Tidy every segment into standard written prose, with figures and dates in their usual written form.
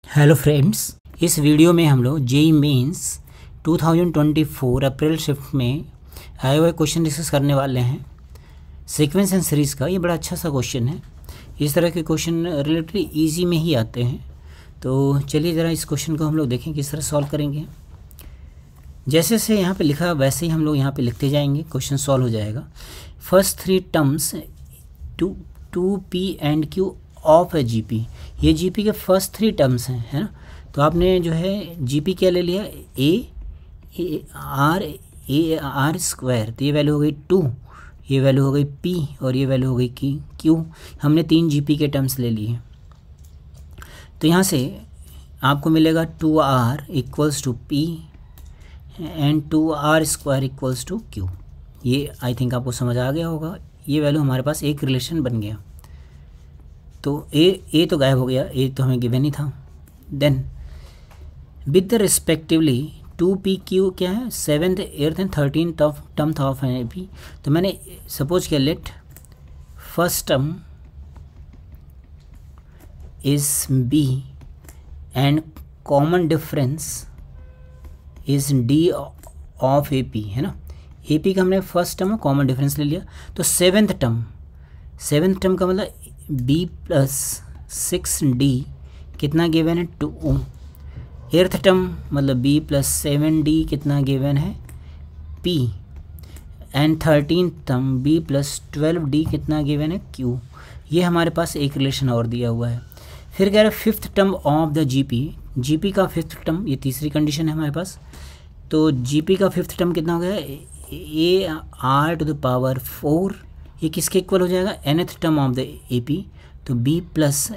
Hello friends, इस video में हम लोग जेईई मेंस 2024 अप्रैल शिफ्ट में आए हुए क्वेश्चन डिस्कस करने वाले हैं। सीक्वेंस एंड सीरीज़ का ये बड़ा अच्छा सा क्वेश्चन है। इस तरह के क्वेश्चन रिलेटिवली इजी में ही आते हैं। तो चलिए ज़रा इस क्वेश्चन को हम लोग देखें किस तरह सॉल्व करेंगे। जैसे से यहाँ पे लिखा वैसे ही हम लोग यहाँ पे लिखते जाएंगे, क्वेश्चन सॉल्व हो जाएगा। First three terms to P and Q of a GP, ये जीपी के फर्स्ट थ्री टर्म्स हैं, है ना। तो आपने जो है जीपी क्या ले लिया, ए आर स्क्वायर, तो ये वैल्यू हो गई 2, ये वैल्यू हो गई पी और ये वैल्यू हो गई क्यू। हमने 3 जीपी के टर्म्स ले लिए। तो यहाँ से आपको मिलेगा 2r equals to P and 2r square equals to Q. ये आई थिंक आपको समझ आ गया होगा। ये वैल्यू हमारे पास एक रिलेशन बन गया। तो ए तो गायब हो गया, ए तो हमें गिवन ही था। Then with the respectively 2pq क्या है, 7th 8th and 13th term था ऑफ एन एपी। तो मैंने सपोज किया let first term is B and common difference is D of A P, है ना। ए पी का हमने फर्स्ट टर्म कॉमन डिफरेंस ले लिया। तो सेवेंथ टर्म का मतलब b प्लस 6d कितना गिवन है 2। एर्थ टर्म मतलब b प्लस 7d कितना गिवन है p and 13th term b plus 12d कितना गिवन है q। ये हमारे पास एक रिलेशन और दिया हुआ है। फिर कह रहे fifth term of the GP का फिफ्थ टर्म, ये तीसरी कंडीशन है हमारे पास। तो जीपी का फिफ्थ टर्म कितना हो गया, A R to the power 4, ये किसके इक्वल हो जाएगा, nth term of the AP, तो b plus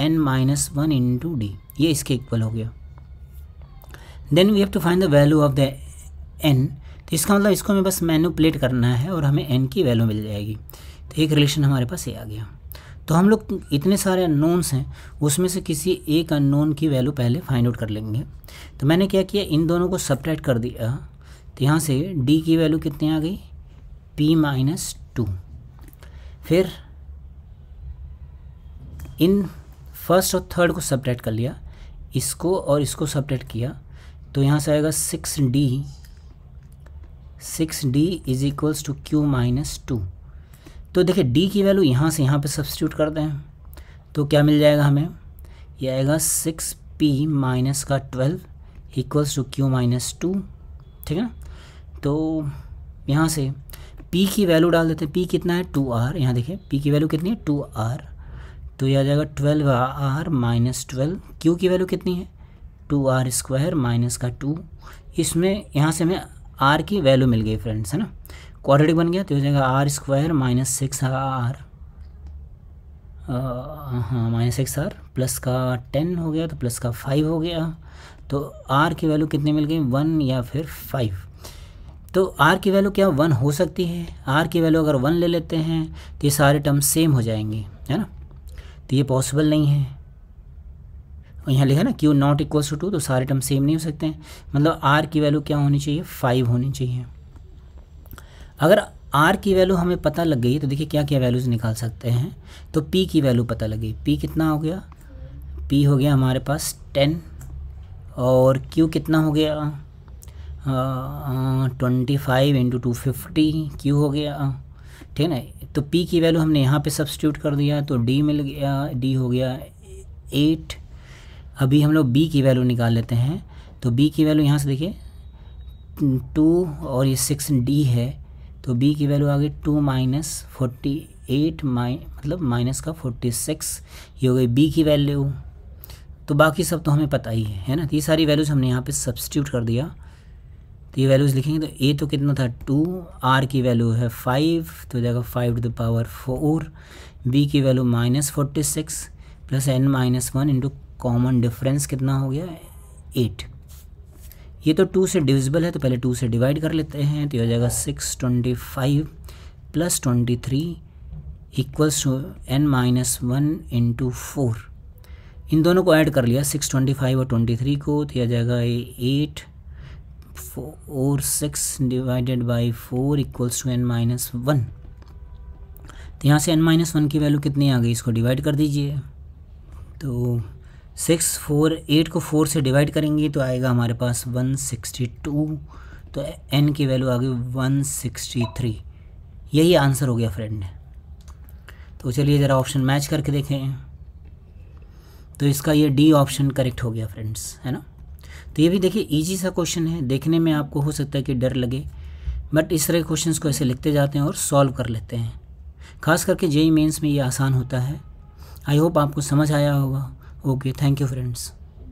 n minus 1 into D, ये इसके इक्वल हो गया। Then we have to find the value of the n। तो इसका मतलब इसको हमें बस मैनिपुलेट करना है और हमें n की वैल्यू मिल जाएगी। तो एक रिलेशन हमारे पास ये आ गया। तो हम लोग इतने सारे अननोन्स हैं, उसमें से किसी एक अननोन की वैल्यू पहले फाइंड आउट कर लेंगे। तो मैंने क्या किया, इन दोनों को सब्ट्रैक्ट कर दिया। तो यहाँ से d की वैल्यू कितनी आ गई, p माइनस 2। फिर इन फर्स्ट और थर्ड को सब्ट्रैक्ट कर लिया, इसको और इसको सब्ट्रैक्ट किया। तो यहाँ से आएगा 6d is equals to q minus 2। तो देखिए d की वैल्यू यहाँ से यहाँ पे सब्स्टिट्यूट कर दें तो क्या मिल जाएगा हमें, ये आएगा 6p माइनस का 12 इक्वल्स टू q माइनस 2, ठीक है ना। तो यहाँ से p की वैल्यू डाल देते हैं। p कितना है 2r, यहाँ देखिए p की वैल्यू कितनी है 2r, तो ये आ जाएगा 12r माइनस 12। q की वैल्यू कितनी है 2r स्क्वायर माइनस का 2। इसमें यहाँ से हमें r की वैल्यू मिल गई फ्रेंड्स, है ना। क्वाड्रेटिक बन गया तो हो जाएगा r स्क्वायर माइनस 6r, हाँ माइनस 6r प्लस का 10 हो गया, तो प्लस का 5 हो गया। तो r की वैल्यू कितनी मिल गई, 1 या फिर 5। तो r की वैल्यू क्या 1 हो सकती है। r की वैल्यू अगर 1 ले लेते हैं तो ये सारे टर्म सेम हो जाएंगे, है ना। तो ये पॉसिबल नहीं है। और यहाँ लिखा ना q नॉट इक्वल्स टू 2, तो सारे टर्म सेम नहीं हो सकते हैं। मतलब r की वैल्यू क्या होनी चाहिए, 5 होनी चाहिए। अगर r की वैल्यू हमें पता लग गई तो देखिए क्या क्या वैल्यूज़ निकाल सकते हैं। तो p की वैल्यू पता लगी, p कितना हो गया, p हो गया हमारे पास 10 और q कितना हो गया 25 इंटू 250 q हो गया, ठीक है ना। तो p की वैल्यू हमने यहाँ पे सब्स्टिट्यूट कर दिया तो d मिल गया, d हो गया 8। अभी हम लोग b की वैल्यू निकाल लेते हैं। तो b की वैल्यू यहाँ से देखिए 2 और ये 6d है, तो b की वैल्यू आ गई 2 माइनस 48 मतलब माइनस का 46, ये हो गई b की वैल्यू। तो बाकी सब तो हमें पता ही है ना। तो ये सारी वैल्यूज़ हमने यहाँ पे सब्स्टिट्यूट कर दिया। तो ये वैल्यूज़ लिखेंगे तो a तो कितना था 2, r की वैल्यू है 5, तो हो जाएगा 5 टू द पावर 4, b की value minus 46 plus n minus 1 into common difference कितना हो गया 8। ये तो 2 से डिविजिबल है तो पहले 2 से डिवाइड कर लेते हैं। तो हो जाएगा 625 plus 23 equals to n minus 1 into 4। इन दोनों को ऐड कर लिया 625 और 23 को, तो यह जाएगा 8 4 6 divided by 4 equals to n minus 1। तो यहाँ से n माइनस 1 की वैल्यू कितनी आ गई, इसको डिवाइड कर दीजिए। तो 6 4 8 को 4 से डिवाइड करेंगे तो आएगा हमारे पास 162, तो n की वैल्यू आ गई 163। यही आंसर हो गया फ्रेंड। तो चलिए ज़रा ऑप्शन मैच करके देखें, तो इसका ये डी ऑप्शन करेक्ट हो गया फ्रेंड्स, है ना। तो ये भी देखिए इजी सा क्वेश्चन है, देखने में आपको हो सकता है कि डर लगे, बट इस तरह के क्वेश्चंस को ऐसे लिखते जाते हैं और सॉल्व कर लेते हैं। खास करके जेईई मेंस में ये आसान होता है। आई होप आपको समझ आया होगा। Okay, thank you friends.